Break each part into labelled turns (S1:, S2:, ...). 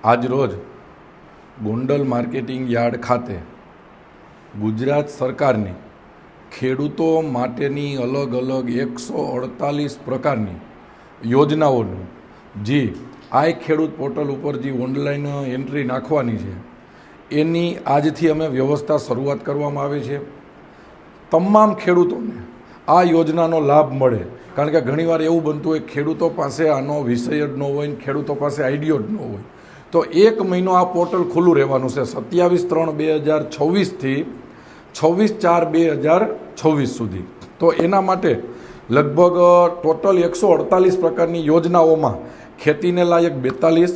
S1: આજરોજ Gondal marketing yard ખાતે ગુજરાત સરકારની ખેડૂતો માટેની અલગ અલગ 148 પ્રકારની યોજનાઓનું જે આઈ ખેડૂત પોર્ટલ ઉપર જે ઓનલાઈન એન્ટ્રી નાખવાની છે એની આજથી અમે વ્યવસ્થા શરૂઆત કરવામાં આવે છે। તમામ ખેડૂતોને આ યોજનાનો લાભ મળે, કારણ કે ઘણીવાર એવું બનતું હોય ખેડૂતો પાસે આનો વિષય જ ન હોય ને ખેડૂતો પાસે આઈડિયો જ ન હોય, તો 1 મહિનો આ પોર્ટલ ખુલ્લું રહેવાનું છે 27/3/2026 થી 26/4/2026 સુધી। તો એના માટે લગભગ ટોટલ 148 પ્રકારની યોજનાઓમાં ખેતીને લાયક 42,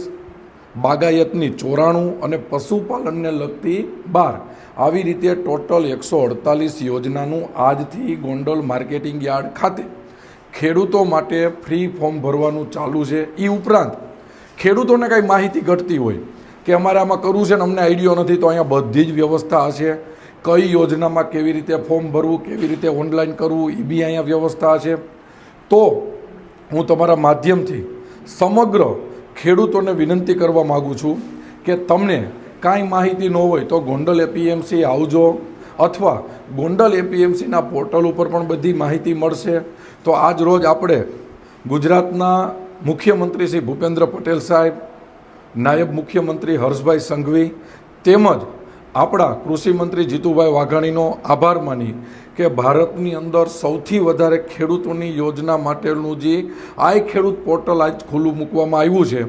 S1: બાગાયતની 94 અને પશુપાલનને લગતી 12, આવી રીતે ટોટલ 148 યોજનાનું આજથી ગોંડલ માર્કેટિંગ યાર્ડ ખાતે ખેડૂતો માટે ફ્રી ફોર્મ ભરવાનું ચાલુ છે। એ ઉપરાંત ખેડૂતોને કાંઈ માહિતી ઘટતી હોય કે અમારે આમાં કરવું છે ને અમને આઈડિયો નથી, તો અહીંયા બધી જ વ્યવસ્થા હશે। કઈ યોજનામાં કેવી રીતે ફોર્મ ભરવું, કેવી રીતે ઓનલાઈન કરવું, એ બી અહીંયા વ્યવસ્થા છે। તો હું તમારા માધ્યમથી સમગ્ર ખેડૂતોને વિનંતી કરવા માગું છું કે તમને કાંઈ માહિતી ન હોય તો ગોંડલ એપીએમસી આવજો, અથવા ગોંડલ એપીએમસીના પોર્ટલ ઉપર પણ બધી માહિતી મળશે। તો આજ રોજ આપણે ગુજરાતના મુખ્યમંત્રી શ્રી ભૂપેન્દ્ર પટેલ સાહેબ, નાયબ મુખ્યમંત્રી હર્ષભાઈ સંઘવી તેમજ આપણા કૃષિમંત્રી જીતુભાઈ વાઘાણીનો આભાર માની કે ભારતની અંદર સૌથી વધારે ખેડૂતોની યોજના માટેનું જે આઈ ખેડૂત પોર્ટલ આજ ખુલ્લું મૂકવામાં આવ્યું છે,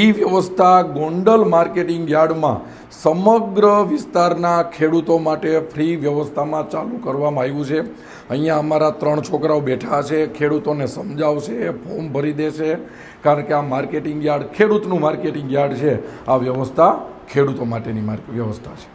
S1: એ વ્યવસ્થા ગોંડલ માર્કેટિંગ યાર્ડમાં સમગ્ર વિસ્તારના ખેડૂતો માટે ફ્રી વ્યવસ્થામાં ચાલુ કરવામાં આવ્યું છે। અહીંયા અમારા 3 છોકરાઓ બેઠા છે, ખેડૂતોને સમજાવશે, ફોર્મ ભરી દેશે, કારણ કે આ માર્કેટિંગ યાર્ડ ખેડૂતનું માર્કેટિંગ યાર્ડ છે। આ વ્યવસ્થા ખેડૂતો માટેની વ્યવસ્થા છે।